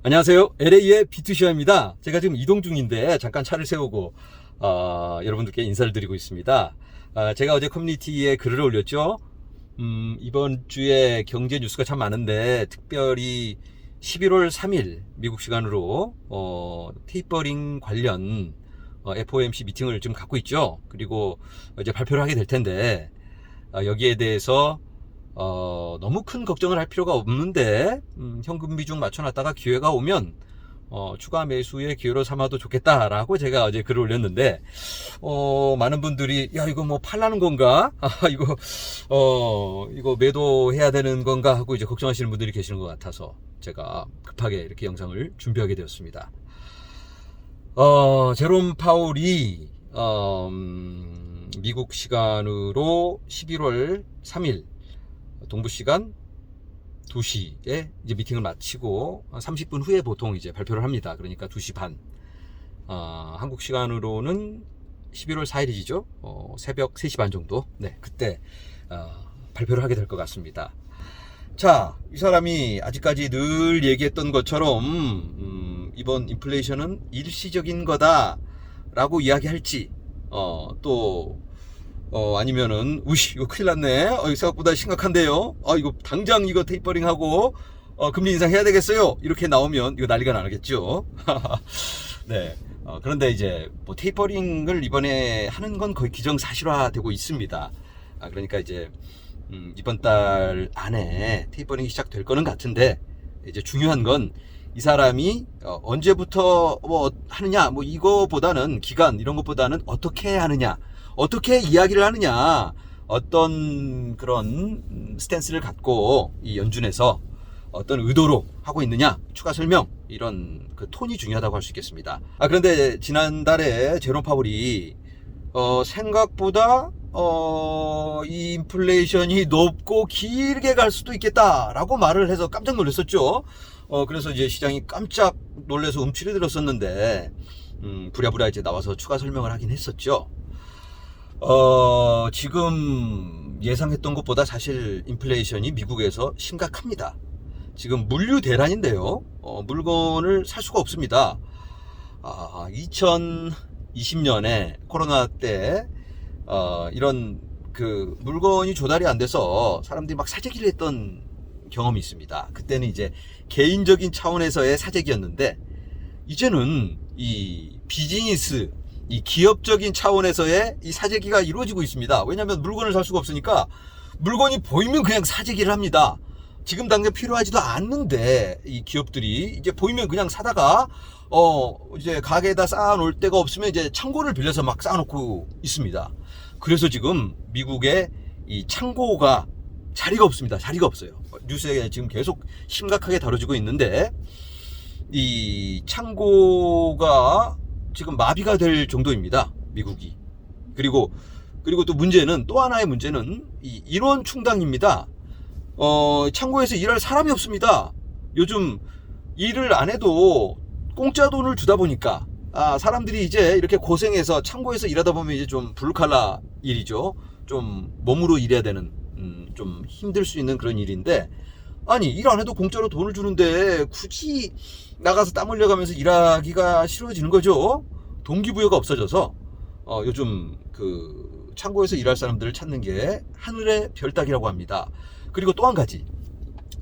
안녕하세요. LA의 비투시아입니다. 제가 지금 이동 중인데 잠깐 차를 세우고 여러분들께 인사를 드리고 있습니다. 제가 어제 커뮤니티에 글을 올렸죠. 이번 주에 경제 뉴스가 참 많은데 특별히 11월 3일 미국 시간으로 테이퍼링 관련 FOMC 미팅을 지금 갖고 있죠. 그리고 이제 발표를 하게 될 텐데 여기에 대해서 너무 큰 걱정을 할 필요가 없는데 현금 비중 맞춰놨다가 기회가 오면 추가 매수의 기회로 삼아도 좋겠다라고 제가 어제 글을 올렸는데 많은 분들이 야 이거 뭐 팔라는 건가? 이거 매도해야 되는 건가 하고 이제 걱정하시는 분들이 계시는 것 같아서 제가 급하게 이렇게 영상을 준비하게 되었습니다. 제롬 파월이 미국 시간으로 11월 3일 동부 시간 2시에 이제 미팅을 마치고 30분 후에 보통 이제 발표를 합니다. 그러니까 2시 반. 한국 시간으로는 11월 4일이죠. 새벽 3시 반 정도. 네, 그때 발표를 하게 될 것 같습니다. 자, 이 사람이 아직까지 늘 얘기했던 것처럼 이번 인플레이션은 일시적인 거다라고 이야기할지 아니면은 우씨 이거 큰일 났네. 이거 생각보다 심각한데요. 이거 당장 이거 테이퍼링하고 금리 인상해야 되겠어요. 이렇게 나오면 이거 난리가 나겠죠. 네. 그런데 이제 뭐 테이퍼링을 이번에 하는 건 거의 기정사실화되고 있습니다. 그러니까 이제 이번 달 안에 테이퍼링이 시작될 거는 같은데 이제 중요한 건 이 사람이 언제부터 뭐 하느냐 뭐 이거보다는 기간 이런 것보다는 어떻게 하느냐 어떻게 이야기를 하느냐 어떤 그런 스탠스를 갖고 이 연준에서 어떤 의도로 하고 있느냐 추가 설명 이런 그 톤이 중요하다고 할 수 있겠습니다. 그런데 지난달에 제롬 파월이 생각보다 이 인플레이션이 높고 길게 갈 수도 있겠다라고 말을 해서 깜짝 놀랐었죠. 그래서 이제 시장이 깜짝 놀라서 움츠려 들었었는데 부랴부랴 이제 나와서 추가 설명을 하긴 했었죠. 지금 예상했던 것보다 사실 인플레이션이 미국에서 심각합니다. 지금 물류 대란인데요. 물건을 살 수가 없습니다. 2020년에 코로나 때 이런 그 물건이 조달이 안 돼서 사람들이 막 사재기를 했던 경험이 있습니다. 그때는 이제 개인적인 차원에서의 사재기였는데 이제는 이 비즈니스 이 기업적인 차원에서의 이 사재기가 이루어지고 있습니다. 왜냐하면 물건을 살 수가 없으니까 물건이 보이면 그냥 사재기를 합니다. 지금 당장 필요하지도 않는데 이 기업들이 이제 보이면 그냥 사다가 이제 가게에다 쌓아놓을 데가 없으면 이제 창고를 빌려서 막 쌓아놓고 있습니다. 그래서 지금 미국의 이 창고가 자리가 없습니다. 자리가 없어요. 뉴스에 지금 계속 심각하게 다뤄지고 있는데 이 창고가 지금 마비가 될 정도입니다. 미국이. 그리고 또 문제는 또 하나의 문제는 이 인원 충당입니다. 창고에서 일할 사람이 없습니다. 요즘 일을 안 해도 공짜 돈을 주다 보니까 사람들이 이제 이렇게 고생해서 창고에서 일하다 보면 이제 좀 블루칼라 일이죠. 좀 몸으로 일해야 되는 좀 힘들 수 있는 그런 일인데 아니 일 안 해도 공짜로 돈을 주는데 굳이 나가서 땀 흘려가면서 일하기가 싫어지는 거죠. 동기부여가 없어져서 요즘 그 창고에서 일할 사람들을 찾는 게 하늘의 별 따기라고 합니다. 그리고 또 한 가지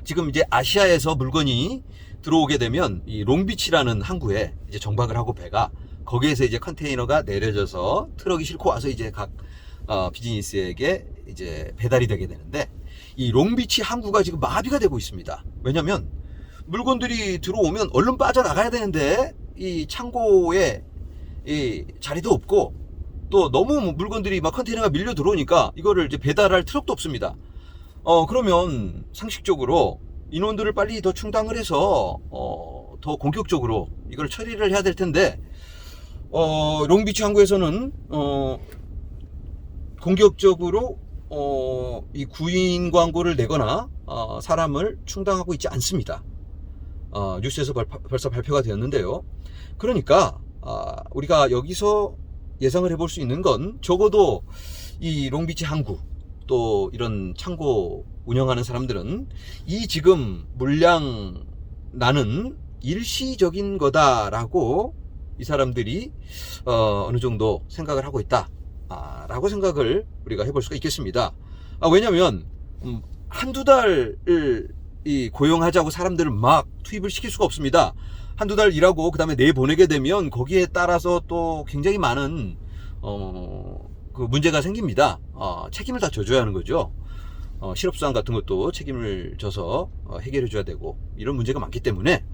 지금 이제 아시아에서 물건이 들어오게 되면 이 롱비치라는 항구에 이제 정박을 하고 배가 거기에서 이제 컨테이너가 내려져서 트럭이 싣고 와서 이제 각 비즈니스에게 이제 배달이 되게 되는데 이 롱비치 항구가 지금 마비가 되고 있습니다. 왜냐면 물건들이 들어오면 얼른 빠져나가야 되는데 이 창고에 이 자리도 없고 또 너무 물건들이 막 컨테이너가 밀려 들어오니까 이거를 이제 배달할 트럭도 없습니다. 그러면 상식적으로 인원들을 빨리 더 충당을 해서 더 공격적으로 이걸 처리를 해야 될 텐데 롱비치 항구에서는 공격적으로 이 구인 광고를 내거나 사람을 충당하고 있지 않습니다. 뉴스에서 벌써 발표가 되었는데요. 그러니까 우리가 여기서 예상을 해볼 수 있는 건 적어도 이 롱비치 항구 또 이런 창고 운영하는 사람들은 이 지금 물량 나는 일시적인 거다라고 이 사람들이 어느 정도 생각을 하고 있다 라고 생각을 우리가 해볼 수가 있겠습니다. 왜냐면 한두 달을 고용하자고 사람들을 막 투입을 시킬 수가 없습니다. 한두 달 일하고 그 다음에 내보내게 되면 거기에 따라서 또 굉장히 많은 그 문제가 생깁니다. 책임을 다 져줘야 하는 거죠. 실업수당 같은 것도 책임을 져서 해결해 줘야 되고 이런 문제가 많기 때문에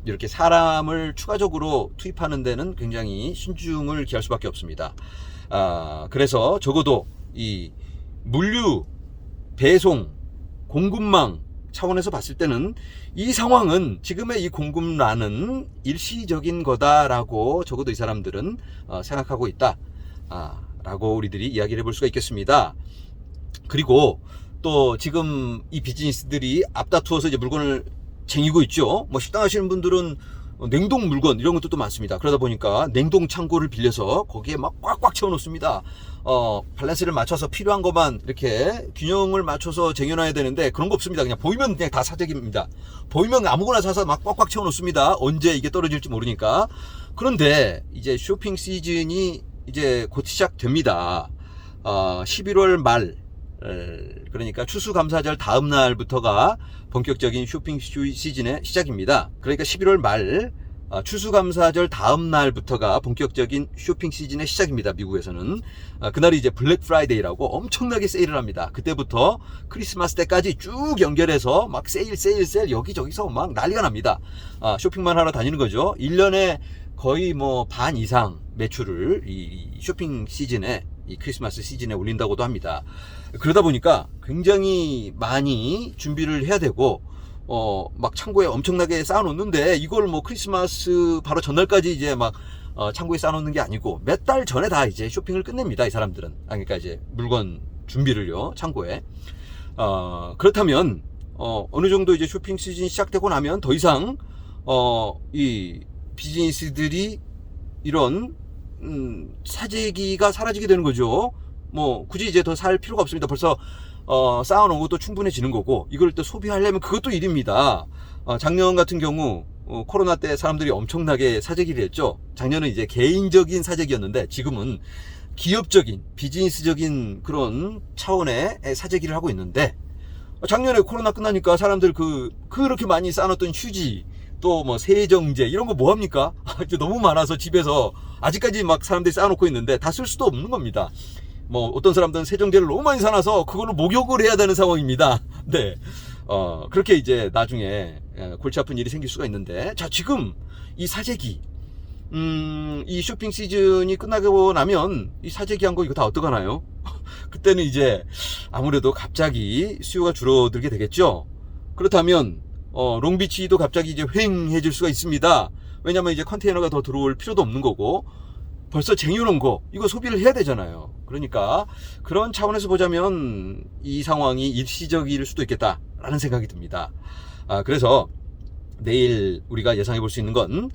이렇게 사람을 추가적으로 투입하는 데는 굉장히 신중을 기할 수밖에 없습니다. 그래서 적어도 이 물류, 배송, 공급망 차원에서 봤을 때는 이 상황은 지금의 이 공급난은 일시적인 거다라고 적어도 이 사람들은 생각하고 있다 라고 우리들이 이야기를 해볼 수가 있겠습니다. 그리고 또 지금 이 비즈니스들이 앞다투어서 이제 물건을 쟁이고 있죠. 뭐 식당 하시는 분들은 냉동 물건 이런 것도 또 많습니다. 그러다 보니까 냉동 창고를 빌려서 거기에 막 꽉꽉 채워 놓습니다. 밸런스를 맞춰서 필요한 것만 이렇게 균형을 맞춰서 쟁여놔야 되는데 그런 거 없습니다. 그냥 보이면 그냥 다 사재기입니다. 보이면 아무거나 사서 막 꽉꽉 채워 놓습니다. 언제 이게 떨어질지 모르니까. 그런데 이제 쇼핑 시즌이 이제 곧 시작됩니다. 11월 말 그러니까 추수감사절 다음 날부터가 본격적인 쇼핑 시즌의 시작입니다. 그러니까 11월 말 추수감사절 다음 날부터가 본격적인 쇼핑 시즌의 시작입니다. 미국에서는 그날이 이제 블랙 프라이데이라고 엄청나게 세일을 합니다. 그때부터 크리스마스 때까지 쭉 연결해서 막 세일 여기저기서 막 난리가 납니다. 쇼핑만 하러 다니는 거죠. 1년에 거의 뭐 반 이상 매출을 이 쇼핑 시즌에 이 크리스마스 시즌에 올린다고도 합니다. 그러다 보니까 굉장히 많이 준비를 해야 되고 막 창고에 엄청나게 쌓아놓는데 이걸 뭐 크리스마스 바로 전날까지 이제 막 창고에 쌓아놓는 게 아니고 몇 달 전에 다 이제 쇼핑을 끝냅니다. 이 사람들은. 그러니까 이제 물건 준비를요, 창고에. 그렇다면 어느 정도 이제 쇼핑 시즌이 시작되고 나면 더 이상 이 비즈니스들이 이런 사재기가 사라지게 되는 거죠. 뭐 굳이 이제 더 살 필요가 없습니다. 벌써 쌓아놓은 것도 충분해지는 거고 이걸 또 소비하려면 그것도 일입니다. 작년 같은 경우 코로나 때 사람들이 엄청나게 사재기를 했죠. 작년은 이제 개인적인 사재기였는데 지금은 기업적인 비즈니스적인 그런 차원의 사재기를 하고 있는데 작년에 코로나 끝나니까 사람들 그렇게 많이 쌓아놨던 휴지 또 뭐 세정제 이런 거 뭐합니까? 너무 많아서 집에서 아직까지 막 사람들이 쌓아놓고 있는데 다 쓸 수도 없는 겁니다. 뭐 어떤 사람들은 세정제를 너무 많이 사놔서 그걸로 목욕을 해야 되는 상황입니다. 네, 그렇게 이제 나중에 골치 아픈 일이 생길 수가 있는데 자 지금 이 사재기 이 쇼핑 시즌이 끝나고 나면 이 사재기 한 거 이거 다 어떡하나요? 그때는 이제 아무래도 갑자기 수요가 줄어들게 되겠죠. 그렇다면 롱비치도 갑자기 이제 휑해질 수가 있습니다. 왜냐면 이제 컨테이너가 더 들어올 필요도 없는 거고 벌써 쟁여놓은 거 이거 소비를 해야 되잖아요. 그러니까 그런 차원에서 보자면 이 상황이 일시적일 수도 있겠다라는 생각이 듭니다. 그래서 내일 우리가 예상해 볼 수 있는 건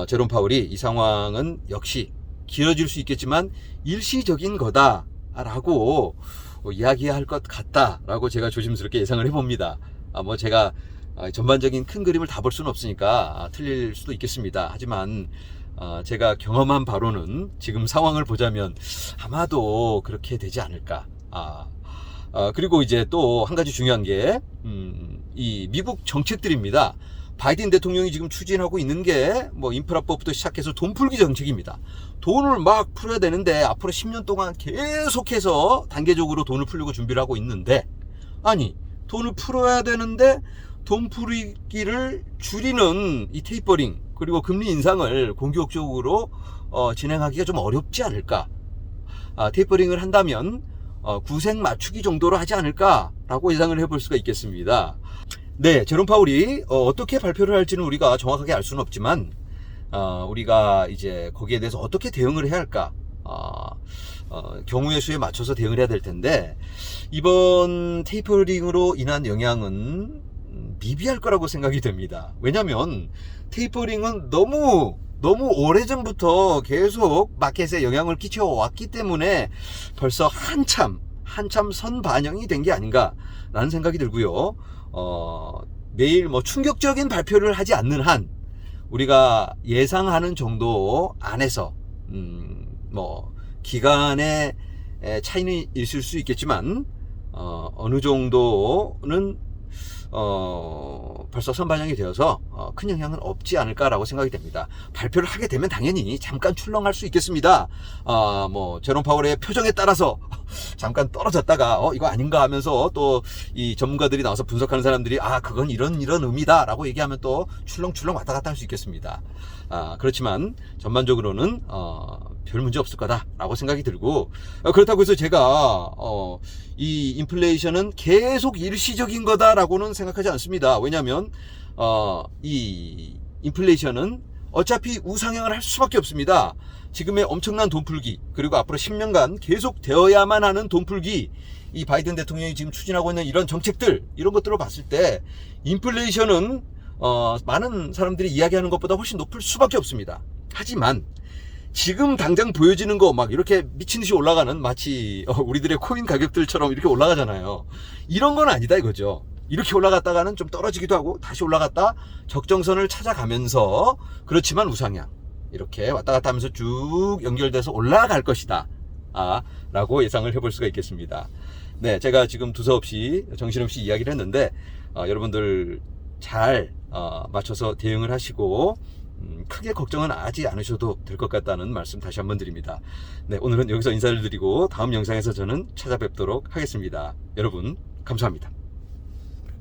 제롬 파월이 이 상황은 역시 길어질 수 있겠지만 일시적인 거다라고 이야기할 것 같다라고 제가 조심스럽게 예상을 해봅니다. 뭐 제가 전반적인 큰 그림을 다 볼 수는 없으니까 틀릴 수도 있겠습니다. 하지만 제가 경험한 바로는 지금 상황을 보자면 아마도 그렇게 되지 않을까. 그리고 이제 또 한 가지 중요한 게 이 미국 정책들입니다. 바이든 대통령이 지금 추진하고 있는 게 뭐 인프라법부터 시작해서 돈 풀기 정책입니다. 돈을 막 풀어야 되는데 앞으로 10년 동안 계속해서 단계적으로 돈을 풀려고 준비를 하고 있는데 아니 돈을 풀어야 되는데 돈 풀기를 줄이는 이 테이퍼링 그리고 금리 인상을 공격적으로 진행하기가 좀 어렵지 않을까. 테이퍼링을 한다면 구색 맞추기 정도로 하지 않을까라고 예상을 해볼 수가 있겠습니다. 네, 제롬 파월이 어떻게 발표를 할지는 우리가 정확하게 알 수는 없지만 우리가 이제 거기에 대해서 어떻게 대응을 해야 할까. 경우의 수에 맞춰서 대응을 해야 될 텐데 이번 테이퍼링으로 인한 영향은 미비할 거라고 생각이 됩니다. 왜냐면 테이퍼링은 너무 오래전부터 계속 마켓에 영향을 끼쳐왔기 때문에 벌써 한참 선반영이 된 게 아닌가라는 생각이 들고요. 내일 뭐 충격적인 발표를 하지 않는 한 우리가 예상하는 정도 안에서 뭐 기간의 차이는 있을 수 있겠지만 어느 정도는 벌써 선반영이 되어서 큰 영향은 없지 않을까라고 생각이 됩니다. 발표를 하게 되면 당연히 잠깐 출렁할 수 있겠습니다. 뭐 제롬 파월의 표정에 따라서 잠깐 떨어졌다가 이거 아닌가 하면서 또 이 전문가들이 나와서 분석하는 사람들이 그건 이런 의미다라고 얘기하면 또 출렁출렁 왔다 갔다 할 수 있겠습니다. 그렇지만 전반적으로는 별 문제 없을 거다라고 생각이 들고, 그렇다고 해서 제가 이 인플레이션은 계속 일시적인 거다라고는 생각하지 않습니다. 왜냐하면 이 인플레이션은 어차피 우상향을 할 수밖에 없습니다. 지금의 엄청난 돈풀기, 그리고 앞으로 10년간 계속 되어야만 하는 돈풀기, 이 바이든 대통령이 지금 추진하고 있는 이런 정책들, 이런 것들을 봤을 때 인플레이션은 많은 사람들이 이야기하는 것보다 훨씬 높을 수밖에 없습니다. 하지만 지금 당장 보여지는 거 막 이렇게 미친 듯이 올라가는, 마치 우리들의 코인 가격들처럼 이렇게 올라가잖아요. 이런 건 아니다 이거죠. 이렇게 올라갔다가는 좀 떨어지기도 하고 다시 올라갔다 적정선을 찾아가면서, 그렇지만 우상향 이렇게 왔다 갔다 하면서 쭉 연결돼서 올라갈 것이다 라고 예상을 해볼 수가 있겠습니다. 네, 제가 지금 두서없이 정신없이 이야기를 했는데 여러분들 잘 맞춰서 대응을 하시고 크게 걱정은 하지 않으셔도 될 것 같다는 말씀 다시 한번 드립니다. 네, 오늘은 여기서 인사를 드리고 다음 영상에서 저는 찾아뵙도록 하겠습니다. 여러분 감사합니다.